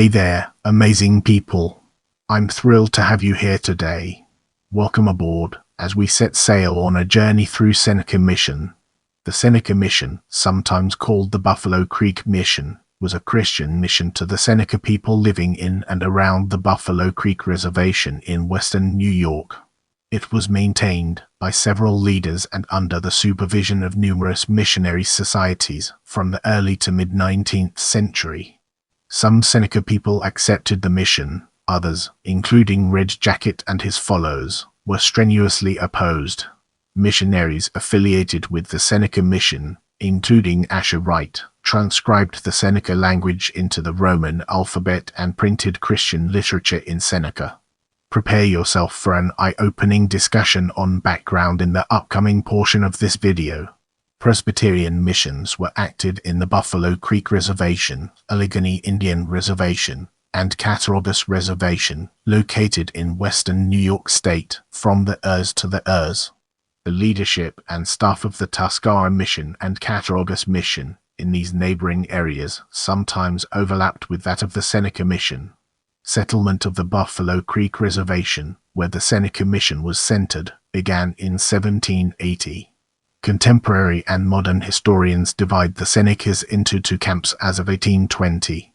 Hey there, amazing people. I'm thrilled to have you here today. Welcome aboard as we set sail on a journey through Seneca Mission. The Seneca Mission, sometimes called the Buffalo Creek Mission, was a Christian mission to the Seneca people living in and around the Buffalo Creek Reservation in western New York. It was maintained by several leaders and under the supervision of numerous missionary societies from the early to mid-19th century. Some Seneca people accepted the mission, others, including Red Jacket and his followers, were strenuously opposed. Missionaries affiliated with the Seneca Mission, including Asher Wright, transcribed the Seneca language into the Roman alphabet and printed Christian literature in Seneca. Prepare yourself for an eye-opening discussion on background in the upcoming portion of this video. Presbyterian missions were active in the Buffalo Creek Reservation, Allegheny Indian Reservation, and Cattaraugus Reservation, located in western New York State, from the Urs to the Urs. The leadership and staff of the Tuskara Mission and Cattaraugus Mission in these neighboring areas sometimes overlapped with that of the Seneca Mission. Settlement of the Buffalo Creek Reservation, where the Seneca Mission was centered, began in 1780. Contemporary and modern historians divide the Senecas into two camps as of 1820.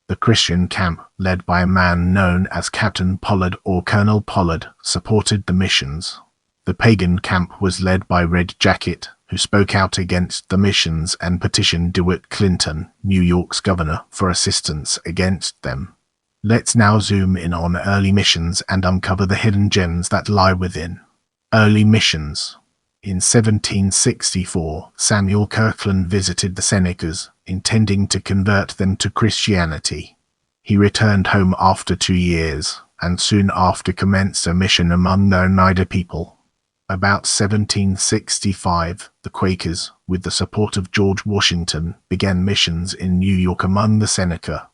The Christian camp, led by a man known as Captain Pollard or Colonel Pollard, supported the missions. The pagan camp was led by Red Jacket, who spoke out against the missions and petitioned DeWitt Clinton, New York's governor, for assistance against them. Let's now zoom in on early missions and uncover the hidden gems that lie within. Early missions. In 1764, Samuel Kirkland visited the Senecas, intending to convert them to Christianity. He returned home after 2 years, and soon after commenced a mission among the Oneida people. About 1765, the Quakers, with the support of George Washington, began missions in New York among the Seneca.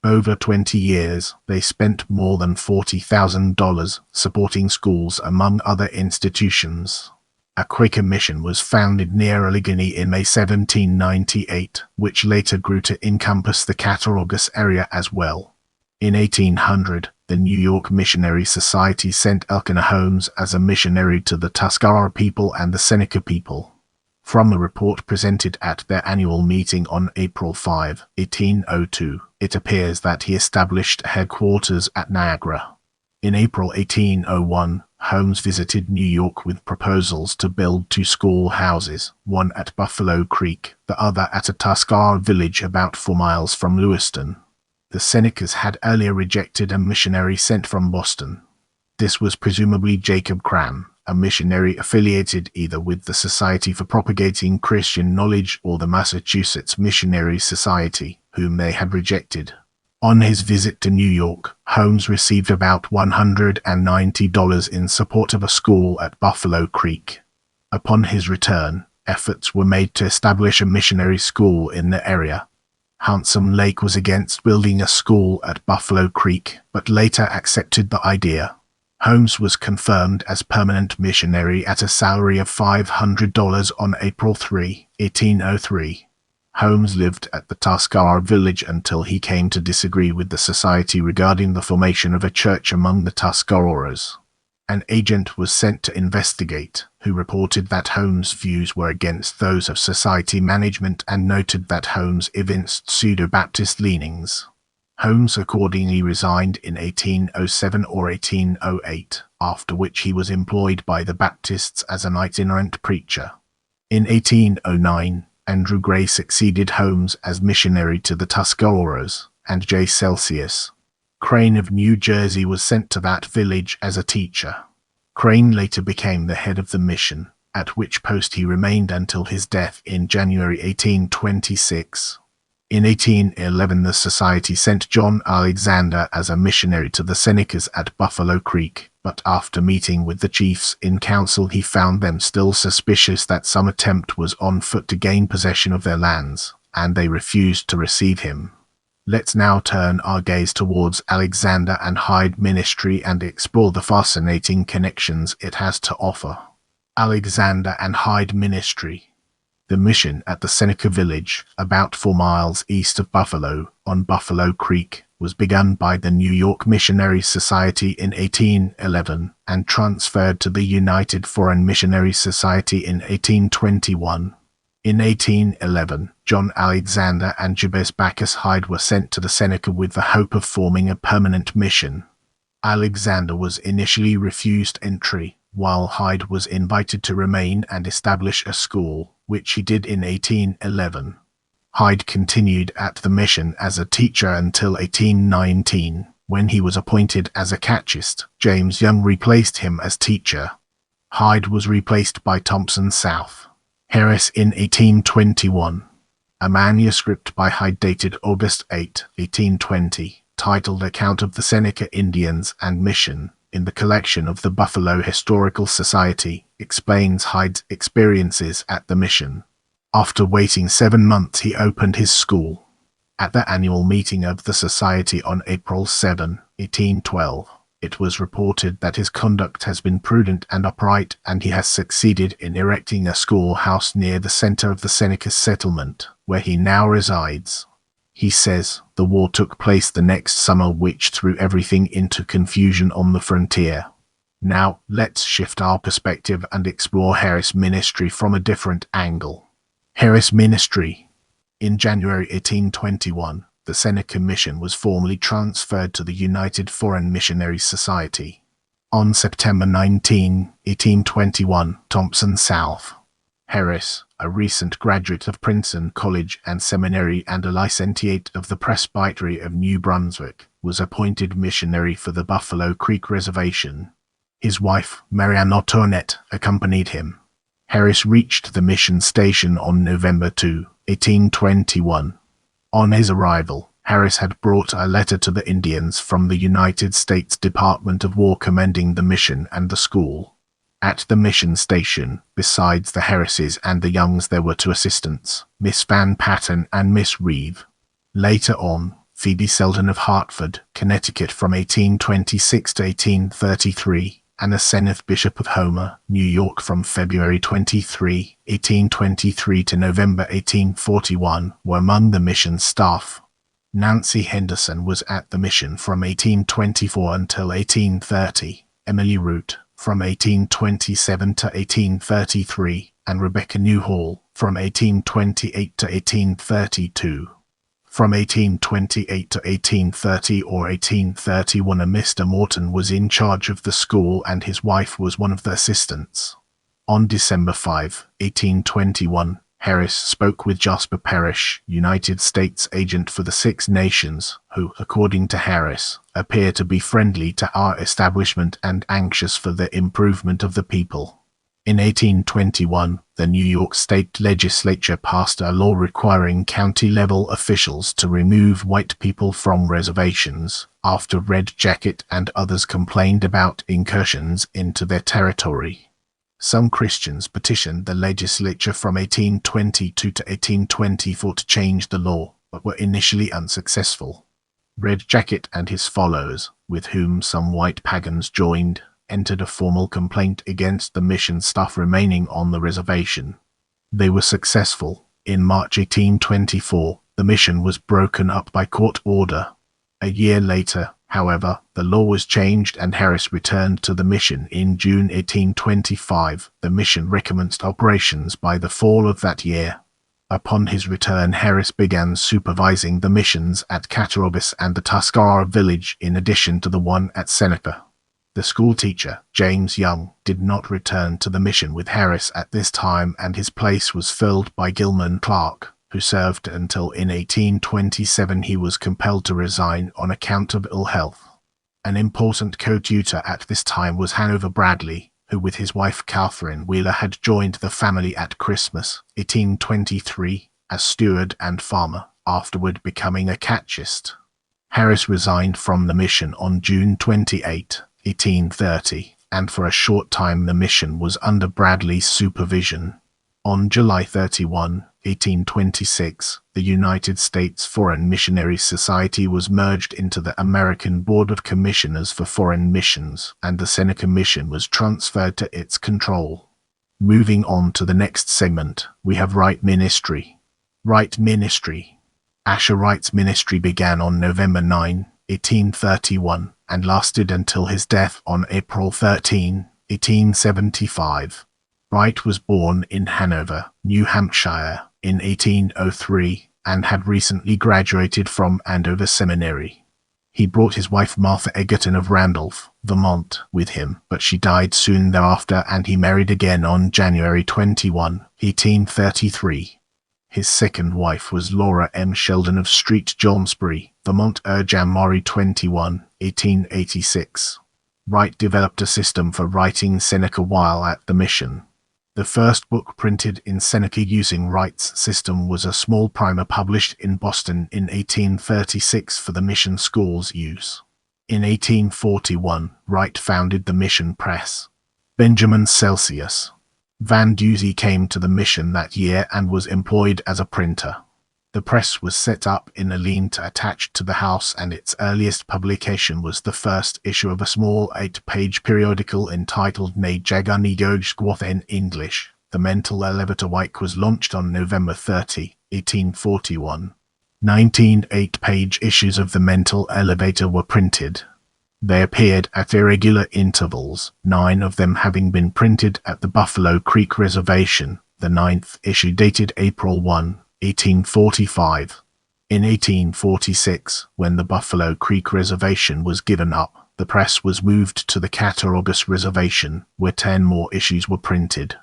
Over 20 years, they spent more than $40,000 supporting schools among other institutions. A Quaker mission was founded near Allegheny in May 1798, which later grew to encompass the Cattaraugus area as well. In 1800, the New York Missionary Society sent Elkanah Holmes as a missionary to the Tuskara people and the Seneca people. From a report presented at their annual meeting on April 5, 1802, it appears that he established headquarters at Niagara. In April 1801, Holmes visited New York with proposals to build 2 schoolhouses, one at Buffalo Creek, the other at a Tuskara village about 4 miles from Lewiston. The Senecas had earlier rejected a missionary sent from Boston. This was presumably Jacob Cram, a missionary affiliated either with the Society for Propagating Christian Knowledge or the Massachusetts Missionary Society, whom they had rejected. On his visit to New York, Holmes received about $190 in support of a school at Buffalo Creek. Upon his return, efforts were made to establish a missionary school in the area. Handsome Lake was against building a school at Buffalo Creek, but later accepted the idea. Holmes was confirmed as permanent missionary at a salary of $500 on April 3, 1803. Holmes lived at the Tuskara village until he came to disagree with the society regarding the formation of a church among the Tuscaroras. An agent was sent to investigate, who reported that Holmes' views were against those of society management and noted that Holmes evinced pseudo-Baptist leanings. Holmes accordingly resigned in 1807 or 1808, after which he was employed by the Baptists as an itinerant preacher. In 1809, Andrew Gray succeeded Holmes as missionary to the Tuscaroras, and J. Celsius Crane of New Jersey was sent to that village as a teacher. Crane later became the head of the mission, at which post he remained until his death in January 1826. In 1811, the society sent John Alexander as a missionary to the Senecas at Buffalo Creek, but after meeting with the chiefs in council he found them still suspicious that some attempt was on foot to gain possession of their lands, and they refused to receive him. Let's now turn our gaze towards Alexander and Hyde Ministry and explore the fascinating connections it has to offer. Alexander and Hyde Ministry. The mission at the Seneca village, about 4 miles east of Buffalo, on Buffalo Creek, was begun by the New York Missionary Society in 1811 and transferred to the United Foreign Missionary Society in 1821. In 1811, John Alexander and Jabez Bacchus Hyde were sent to the Seneca with the hope of forming a permanent mission. Alexander was initially refused entry, while Hyde was invited to remain and establish a school, which he did in 1811. Hyde continued at the mission as a teacher until 1819, when he was appointed as a catechist. James Young replaced him as teacher. Hyde was replaced by Thompson South. Harris in 1821. A manuscript by Hyde dated August 8, 1820, titled Account of the Seneca Indians and Mission, in the collection of the Buffalo Historical Society, explains Hyde's experiences at the mission. After waiting 7 months, he opened his school. At the annual meeting of the Society on April 7, 1812, it was reported that his conduct has been prudent and upright, and he has succeeded in erecting a schoolhouse near the center of the Seneca settlement, where he now resides. He says, the war took place the next summer, which threw everything into confusion on the frontier. Now, let's shift our perspective and explore Harris' ministry from a different angle. Harris Ministry. In January 1821, the Seneca Mission was formally transferred to the United Foreign Missionary Society. On September 19, 1821, Thompson South. Harris, a recent graduate of Princeton College and Seminary and a licentiate of the Presbytery of New Brunswick, was appointed missionary for the Buffalo Creek Reservation. His wife, Marianne Antoinette, accompanied him. Harris reached the mission station on November 2, 1821. On his arrival, Harris had brought a letter to the Indians from the United States Department of War commending the mission and the school. At the mission station, besides the Harrises and the Youngs, there were 2 assistants, Miss Van Patten and Miss Reeve. Later on, Phoebe Selden of Hartford, Connecticut from 1826 to 1833, and Asseneth Bishop of Homer, New York from February 23, 1823 to November 1841, were among the mission staff. Nancy Henderson was at the mission from 1824 until 1830, Emily Root from 1827 to 1833, and Rebecca Newhall from 1828 to 1832. From 1828 to 1830 or 1831, a Mr. Morton was in charge of the school and his wife was one of the assistants. On December 5, 1821, Harris spoke with Jasper Parrish, United States agent for the Six Nations, who, according to Harris, appear to be friendly to our establishment and anxious for the improvement of the people. In 1821, the New York State Legislature passed a law requiring county-level officials to remove white people from reservations, after Red Jacket and others complained about incursions into their territory. Some Christians petitioned the legislature from 1822 to 1824 to change the law, but were initially unsuccessful. Red Jacket and his followers, with whom some white pagans joined, entered a formal complaint against the mission staff remaining on the reservation. They were successful. In March 1824, the mission was broken up by court order. A year later, however, the law was changed and Harris returned to the mission. In June 1825, the mission recommenced operations by the fall of that year. Upon his return, Harris began supervising the missions at Cattaraugus and the Tuscarora village in addition to the one at Seneca. The schoolteacher, James Young, did not return to the mission with Harris at this time, and his place was filled by Gilman Clark, who served until in 1827 he was compelled to resign on account of ill health. An important co-tutor at this time was Hanover Bradley, who with his wife Catherine Wheeler had joined the family at Christmas, 1823, as steward and farmer, afterward becoming a catechist. Harris resigned from the mission on June 28, 1830, and for a short time the mission was under Bradley's supervision. On July 31, 1826, the United States Foreign Missionary Society was merged into the American Board of Commissioners for Foreign Missions, and the Seneca Mission was transferred to its control. Moving on to the next segment, we have Wright Ministry. Wright Ministry. Asher Wright's ministry began on November 9, 1831, and lasted until his death on April 13, 1875. Wright was born in Hanover, New Hampshire, in 1803, and had recently graduated from Andover Seminary. He brought his wife Martha Egerton of Randolph, Vermont, with him, but she died soon thereafter, and he married again on January 21, 1833. His second wife was Laura M. Sheldon of Street, Johnsbury, Vermont, January 21, 1886. Wright developed a system for writing Seneca while at the mission. The first book printed in Seneca using Wright's system was a small primer published in Boston in 1836 for the mission school's use. In 1841, Wright founded the Mission Press. Benjamin Celsius Van Duzy came to the mission that year and was employed as a printer. The press was set up in a lean-to attached to the house, and its earliest publication was the first issue of a small 8-page periodical entitled Ne Jagani Gogwath in English. The Mental Elevator Wike was launched on November 30, 1841. 19 8-page issues of the Mental Elevator were printed. They appeared at irregular intervals, 9 of them having been printed at the Buffalo Creek Reservation, the 9th issue dated April 1, 1845. In 1846, when the Buffalo Creek Reservation was given up, the press was moved to the Cattaraugus Reservation, where 10 more issues were printed.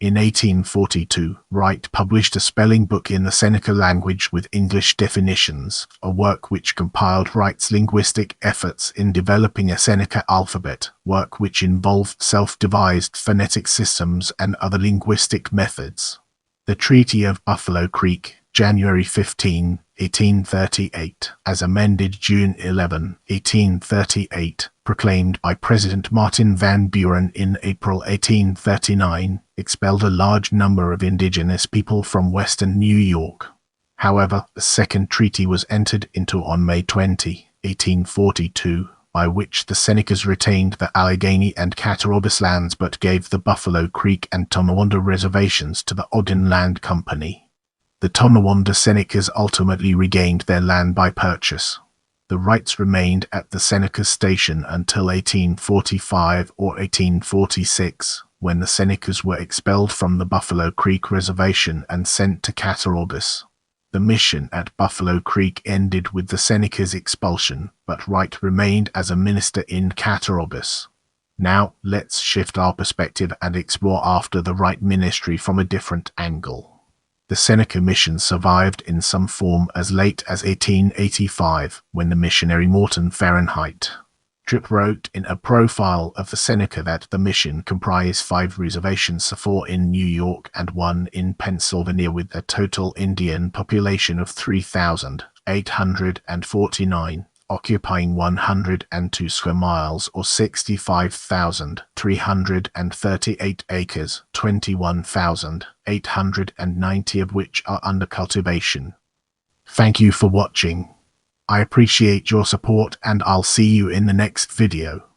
In 1842, Wright published a spelling book in the Seneca language with English definitions, a work which compiled Wright's linguistic efforts in developing a Seneca alphabet, work which involved self-devised phonetic systems and other linguistic methods. The Treaty of Buffalo Creek, January 15, 1838, as amended June 11, 1838, proclaimed by President Martin Van Buren in April 1839, expelled a large number of indigenous people from western New York. However, a second treaty was entered into on May 20, 1842, by which the Senecas retained the Allegheny and Cattaraugus lands but gave the Buffalo Creek and Tonawanda reservations to the Ogden Land Company. The Tonawanda Senecas ultimately regained their land by purchase. The Wrights remained at the Seneca Station until 1845 or 1846, when the Senecas were expelled from the Buffalo Creek Reservation and sent to Cattaraugus. The mission at Buffalo Creek ended with the Senecas' expulsion, but Wright remained as a minister in Cattaraugus. Now, let's shift our perspective and explore after the Wright ministry from a different angle. The Seneca mission survived in some form as late as 1885, when the missionary Morton Fahrenheit Tripp wrote in a profile of the Seneca that the mission comprised 5 reservations, 4 in New York and 1 in Pennsylvania, with a total Indian population of 3,849, occupying 102 square miles or 65,338 acres, 21,890 of which are under cultivation. Thank you for watching. I appreciate your support, and I'll see you in the next video.